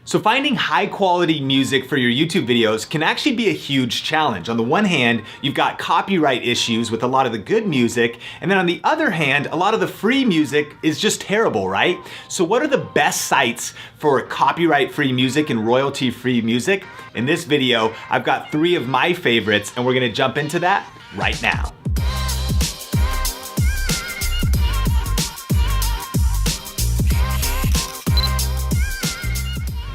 So finding high quality music for your YouTube videos can actually be a huge challenge. On the one hand, you've got copyright issues with a lot of the good music, and then on the other hand, a lot of the free music is just terrible, right? So what are the best sites for copyright-free music and royalty-free music? In this video, I've got 3 of my favorites, and we're gonna jump into that right now.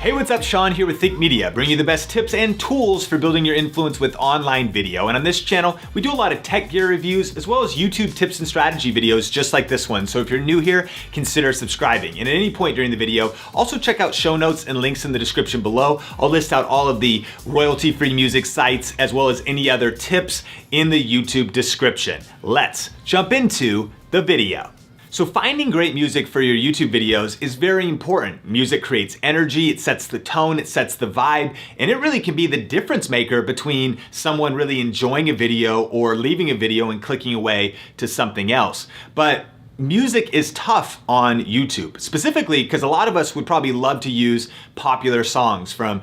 Hey, what's up? Sean here with Think Media, bringing you the best tips and tools for building your influence with online video. And on this channel, we do a lot of tech gear reviews as well as YouTube tips and strategy videos just like this one. So if you're new here, consider subscribing. And at any point during the video, also check out show notes and links in the description below. I'll list out all of the royalty-free music sites as well as any other tips in the YouTube description. Let's jump into the video. So finding great music for your YouTube videos is very important. Music creates energy, it sets the tone, it sets the vibe, and it really can be the difference maker between someone really enjoying a video or leaving a video and clicking away to something else. But music is tough on YouTube, specifically because a lot of us would probably love to use popular songs from,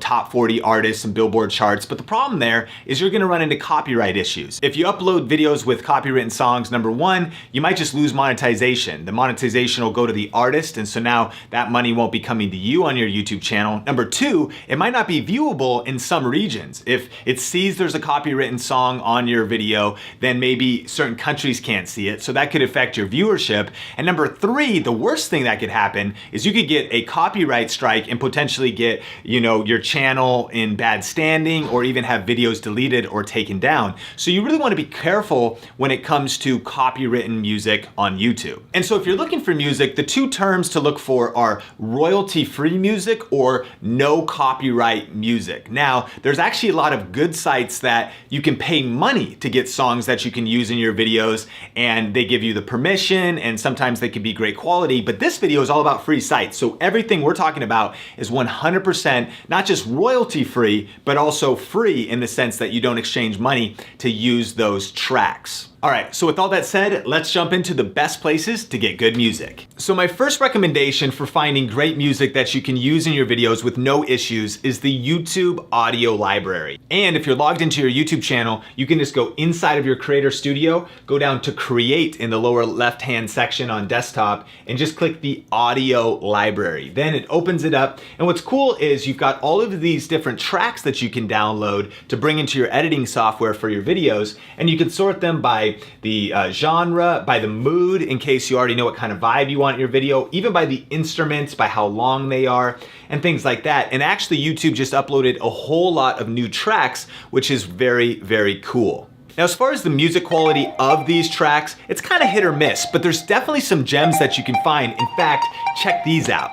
top 40 artists and Billboard charts, but the problem there is you're gonna run into copyright issues. If you upload videos with copywritten songs, number one, you might just lose monetization. The monetization will go to the artist, and so now that money won't be coming to you on your YouTube channel. Number two, it might not be viewable in some regions. If it sees there's a copywritten song on your video, then maybe certain countries can't see it, so that could affect your viewership. And number three, the worst thing that could happen is you could get a copyright strike and potentially get, your channel in bad standing or even have videos deleted or taken down. So you really want to be careful when it comes to copywritten music on YouTube. And so if you're looking for music, the 2 terms to look for are royalty-free music or no copyright music. Now, there's actually a lot of good sites that you can pay money to get songs that you can use in your videos, and they give you the permission, and sometimes they can be great quality, but this video is all about free sites. So everything we're talking about is 100% not just royalty free, but also free in the sense that you don't exchange money to use those tracks. All right, so with all that said, let's jump into the best places to get good music. So my first recommendation for finding great music that you can use in your videos with no issues is the YouTube audio library. And if you're logged into your YouTube channel, you can just go inside of your Creator Studio, go down to Create in the lower left-hand section on desktop, and just click the audio library. Then it opens it up, and what's cool is you've got all of these different tracks that you can download to bring into your editing software for your videos, and you can sort them by the genre, by the mood, in case you already know what kind of vibe you want in your video, even by the instruments, by how long they are, and things like that. And actually, YouTube just uploaded a whole lot of new tracks, which is very, very cool. Now, as far as the music quality of these tracks, it's kind of hit or miss, but there's definitely some gems that you can find. In fact, check these out.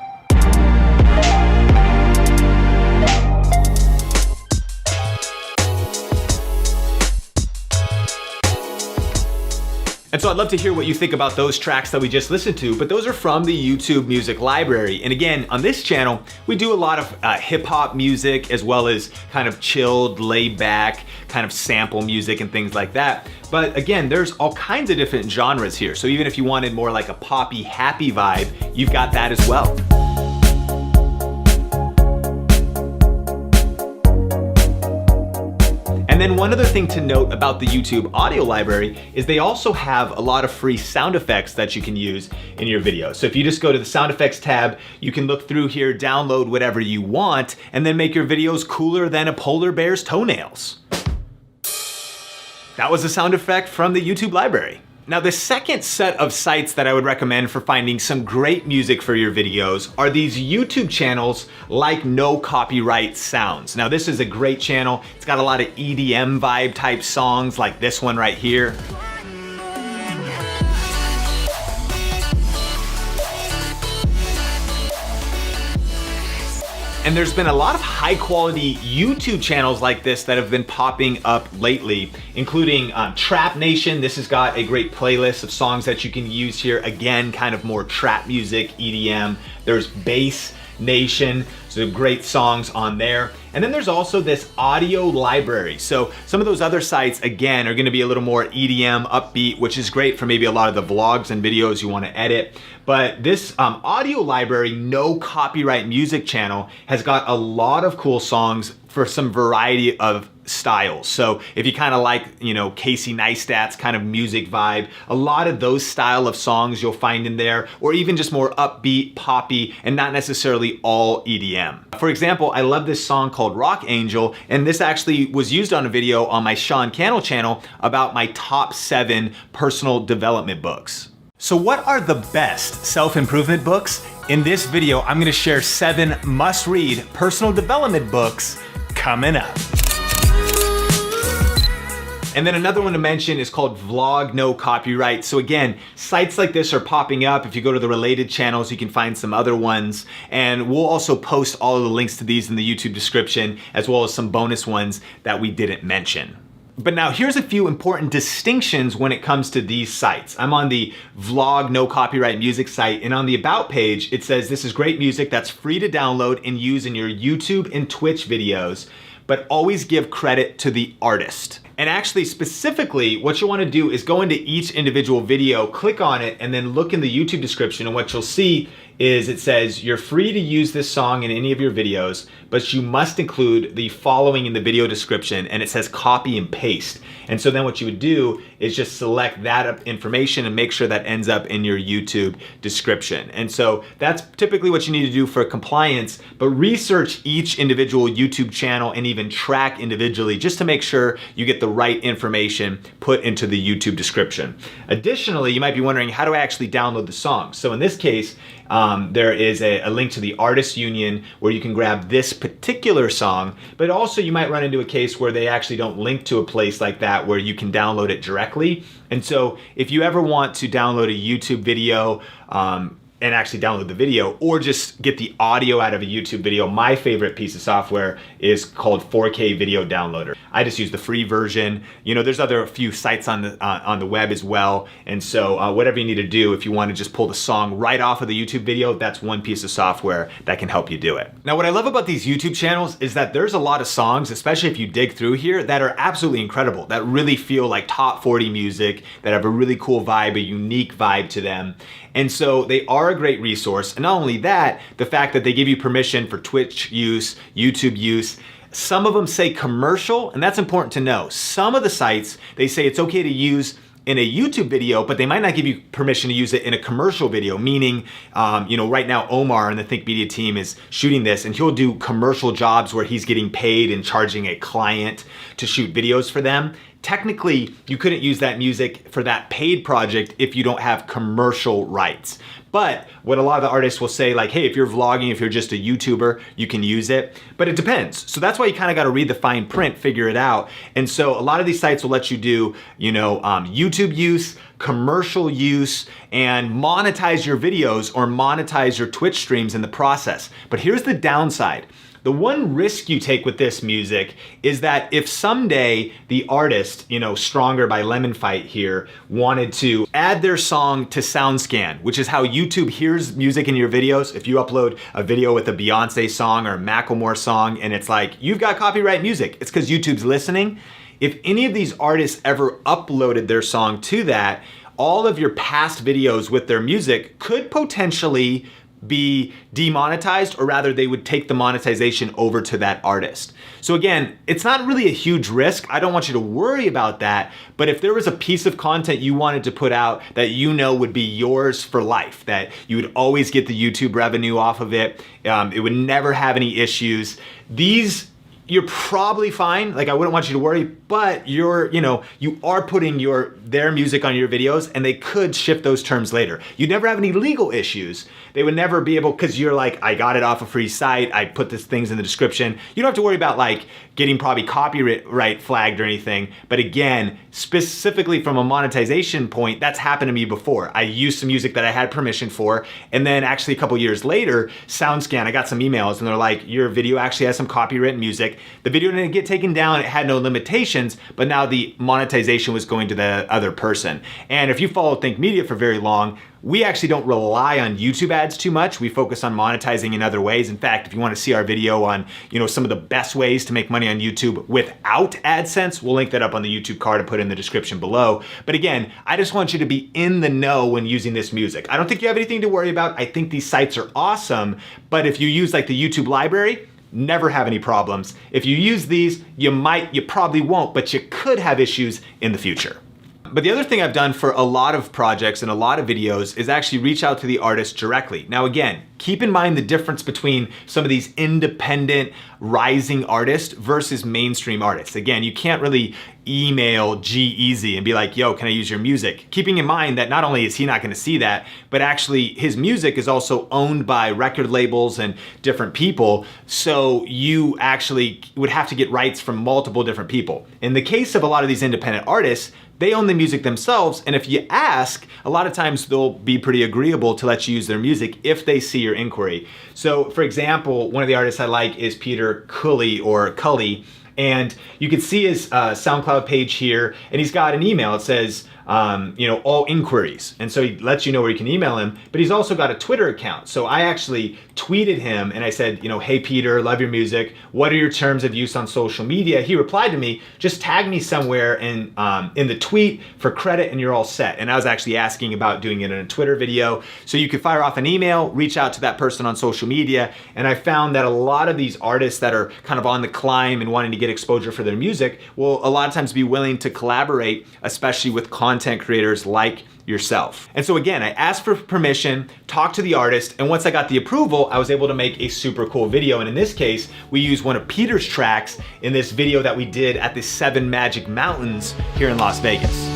And so I'd love to hear what you think about those tracks that we just listened to, but those are from the YouTube music library. And again, on this channel, we do a lot of hip hop music as well as kind of chilled, laid back, kind of sample music and things like that. But again, there's all kinds of different genres here. So even if you wanted more like a poppy, happy vibe, you've got that as well. And then one other thing to note about the YouTube audio library is they also have a lot of free sound effects that you can use in your video. So if you just go to the sound effects tab, you can look through here, download whatever you want, and then make your videos cooler than a polar bear's toenails. That was a sound effect from the YouTube library. Now, the second set of sites that I would recommend for finding some great music for your videos are these YouTube channels like No Copyright Sounds. Now, this is a great channel. It's got a lot of EDM vibe type songs like this one right here. And there's been a lot of high quality YouTube channels like this that have been popping up lately, including Trap Nation. This has got a great playlist of songs that you can use here. Again, kind of more trap music, EDM. There's Bass Nation. So great songs on there. And then there's also this audio library. So some of those other sites, again, are gonna be a little more EDM, upbeat, which is great for maybe a lot of the vlogs and videos you wanna edit. But this audio library, no copyright music channel, has got a lot of cool songs for some variety of styles. So if you kind of like, you know, Casey Neistat's kind of music vibe, a lot of those style of songs you'll find in there, or even just more upbeat, poppy, and not necessarily all EDM. For example, I love this song called Rock Angel, and this actually was used on a video on my Sean Cannell channel about my top 7 personal development books. So what are the best self-improvement books? In this video, I'm gonna share 7 must-read personal development books coming up. And then another one to mention is called Vlog No Copyright. So again, sites like this are popping up. If you go to the related channels, you can find some other ones. And we'll also post all of the links to these in the YouTube description, as well as some bonus ones that we didn't mention. But now here's a few important distinctions when it comes to these sites. I'm on the Vlog No Copyright Music site, and on the About page, it says this is great music that's free to download and use in your YouTube and Twitch videos, but always give credit to the artist. And actually, specifically, what you wanna do is go into each individual video, click on it, and then look in the YouTube description, and what you'll see is it says you're free to use this song in any of your videos, but you must include the following in the video description, and it says copy and paste. And so then what you would do is just select that information and make sure that ends up in your YouTube description. And so that's typically what you need to do for compliance, but research each individual YouTube channel and even track individually just to make sure you get the right information put into the YouTube description. Additionally, you might be wondering, how do I actually download the song? So in this case, there is a link to the Artist Union where you can grab this particular song, but also you might run into a case where they actually don't link to a place like that where you can download it directly. And so if you ever want to download a YouTube video, and actually download the video, or just get the audio out of a YouTube video, my favorite piece of software is called 4K Video Downloader. I just use the free version. You know, there's a few sites on the web as well. And so whatever you need to do, if you want to just pull the song right off of the YouTube video, that's one piece of software that can help you do it. Now, what I love about these YouTube channels is that there's a lot of songs, especially if you dig through here, that are absolutely incredible, that really feel like top 40 music, that have a really cool vibe, a unique vibe to them. And so they are a great resource. And not only that, the fact that they give you permission for Twitch use, YouTube use. Some of them say commercial, and that's important to know. Some of the sites, they say it's okay to use in a YouTube video, but they might not give you permission to use it in a commercial video, meaning, you know, right now Omar and the Think Media team is shooting this, and he'll do commercial jobs where he's getting paid and charging a client to shoot videos for them. Technically, you couldn't use that music for that paid project if you don't have commercial rights. But what a lot of the artists will say, like, hey, if you're vlogging, if you're just a YouTuber, you can use it. But it depends. So that's why you kind of got to read the fine print, figure it out. And so a lot of these sites will let you do, you know, YouTube use, commercial use, and monetize your videos or monetize your Twitch streams in the process. But here's the downside. The one risk you take with this music is that if someday the artist, you know, Stronger by Lemon Fight here, wanted to add their song to SoundScan, which is how YouTube hears music in your videos. If you upload a video with a Beyonce song or a Macklemore song and it's like, you've got copyright music, it's because YouTube's listening. If any of these artists ever uploaded their song to that, all of your past videos with their music could potentially be demonetized, or rather they would take the monetization over to that artist. So again, it's not really a huge risk. I don't want you to worry about that, but if there was a piece of content you wanted to put out that you know would be yours for life, that you would always get the YouTube revenue off of it, it would never have any issues, you're probably fine. Like, I wouldn't want you to worry, but you are putting their music on your videos, and they could shift those terms later. You'd never have any legal issues. They would never be able, because you're like, I got it off a free site, I put these things in the description. You don't have to worry about like getting probably copyright flagged or anything. But again, specifically from a monetization point, that's happened to me before. I used some music that I had permission for, and then actually a couple years later, SoundScan, I got some emails and they're like, your video actually has some copyrighted music. The video didn't get taken down, it had no limitations, but now the monetization was going to the other person. And if you follow Think Media for very long, we actually don't rely on YouTube ads too much. We focus on monetizing in other ways. In fact, if you want to see our video on, some of the best ways to make money on YouTube without AdSense, we'll link that up on the YouTube card and put it in the description below. But again, I just want you to be in the know when using this music. I don't think you have anything to worry about. I think these sites are awesome, but if you use like the YouTube library, never have any problems. If you use these, you probably won't, but you could have issues in the future. But the other thing I've done for a lot of projects and a lot of videos is actually reach out to the artist directly. Now again, keep in mind the difference between some of these independent rising artists versus mainstream artists. Again, you can't really email G-Eazy and be like, yo, can I use your music? Keeping in mind that not only is he not gonna see that, but actually his music is also owned by record labels and different people. So you actually would have to get rights from multiple different people. In the case of a lot of these independent artists, they own the music themselves, and if you ask, a lot of times they'll be pretty agreeable to let you use their music if they see your inquiry. So for example, one of the artists I like is Peter Cully, and you can see his SoundCloud page here, and he's got an email. It says, all inquiries. And so he lets you know where you can email him, but he's also got a Twitter account. So I actually tweeted him and I said, hey Peter, love your music. What are your terms of use on social media? He replied to me, just tag me somewhere in the tweet for credit and you're all set. And I was actually asking about doing it in a Twitter video. So you could fire off an email, reach out to that person on social media. And I found that a lot of these artists that are kind of on the climb and wanting to get exposure for their music will a lot of times be willing to collaborate, especially with content creators like yourself. And so again, I asked for permission, talked to the artist, and once I got the approval, I was able to make a super cool video. And in this case, we used one of Peter's tracks in this video that we did at the 7 Magic Mountains here in Las Vegas.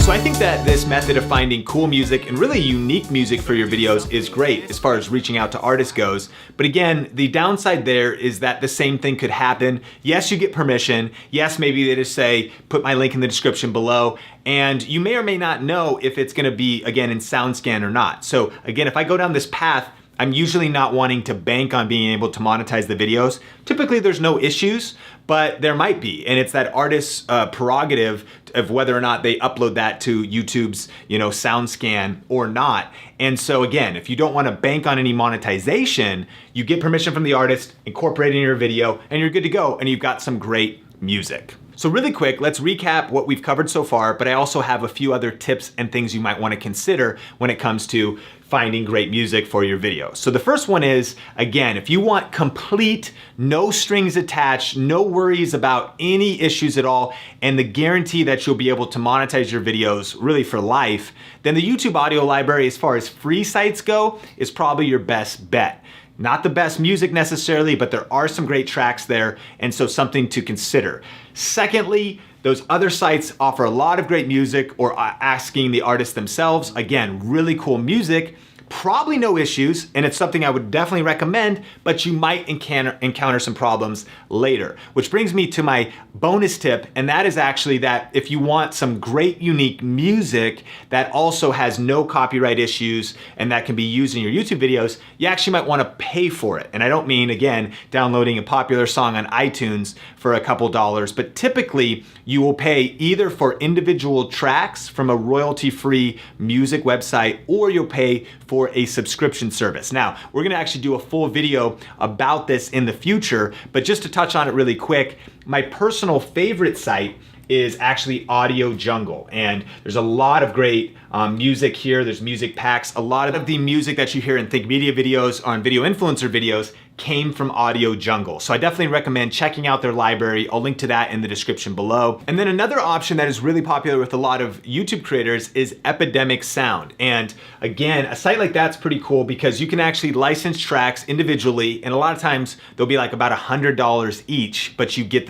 So I think that this method of finding cool music and really unique music for your videos is great as far as reaching out to artists goes. But again, the downside there is that the same thing could happen. Yes, you get permission. Yes, maybe they just say, put my link in the description below. And you may or may not know if it's gonna be, again, in SoundScan or not. So again, if I go down this path, I'm usually not wanting to bank on being able to monetize the videos. Typically there's no issues, but there might be. And it's that artist's prerogative of whether or not they upload that to YouTube's SoundScan or not. And so again, if you don't wanna bank on any monetization, you get permission from the artist, incorporate it in your video, and you're good to go, and you've got some great music. So really quick, let's recap what we've covered so far, but I also have a few other tips and things you might wanna consider when it comes to finding great music for your video. So the first one is, again, if you want complete, no strings attached, no worries about any issues at all, and the guarantee that you'll be able to monetize your videos really for life, then the YouTube audio library, as far as free sites go, is probably your best bet. Not the best music necessarily, but there are some great tracks there, and so something to consider. Secondly, those other sites offer a lot of great music or asking the artists themselves. Again, really cool music, probably no issues, and it's something I would definitely recommend, but you might encounter some problems later. Which brings me to my bonus tip, and that is actually that if you want some great unique music that also has no copyright issues and that can be used in your YouTube videos, you actually might want to pay for it. And I don't mean, again, downloading a popular song on iTunes for a couple dollars, but typically you will pay either for individual tracks from a royalty-free music website, or you'll pay for a subscription service. Now, we're gonna actually do a full video about this in the future, but just to touch on it really quick, my personal favorite site is actually Audio Jungle, and there's a lot of great music here. There's music packs. A lot of the music that you hear in Think Media videos or on video influencer videos came from Audio Jungle. So I definitely recommend checking out their library. I'll link to that in the description below. And then another option that is really popular with a lot of YouTube creators is Epidemic Sound. And again, a site like that's pretty cool because you can actually license tracks individually, and a lot of times they'll be like about $100 each, but you get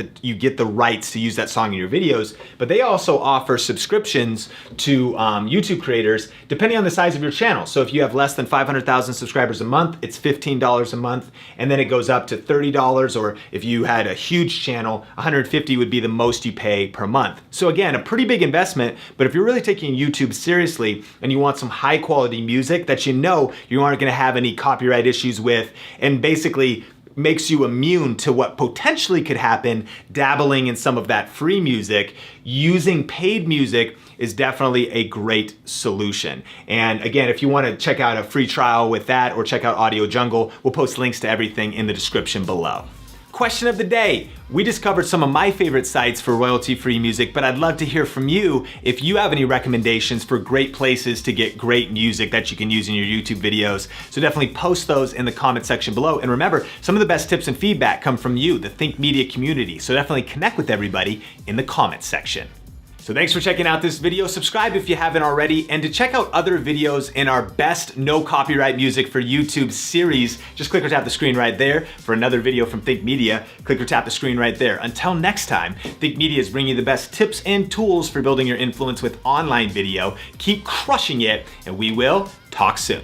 the rights to use that song in your videos. But they also offer subscriptions to YouTube creators depending on the size of your channel. So if you have less than 500,000 subscribers a month, it's $15 a month. and then it goes up to $30, or if you had a huge channel, $150 would be the most you pay per month. So again, a pretty big investment, but if you're really taking YouTube seriously and you want some high quality music that you know you aren't gonna have any copyright issues with, and basically makes you immune to what potentially could happen dabbling in some of that free music, using paid music is definitely a great solution. And again, if you want to check out a free trial with that or check out Audio Jungle, we'll post links to everything in the description below. Question of the day. We just covered some of my favorite sites for royalty-free music, but I'd love to hear from you if you have any recommendations for great places to get great music that you can use in your YouTube videos. So definitely post those in the comment section below. And remember, some of the best tips and feedback come from you, the Think Media community. So definitely connect with everybody in the comment section. So thanks for checking out this video. Subscribe if you haven't already, and to check out other videos in our best no copyright music for YouTube series, just click or tap the screen right there. For another video from Think Media, click or tap the screen right there. Until next time, Think Media is bringing you the best tips and tools for building your influence with online video. Keep crushing it, and we will talk soon.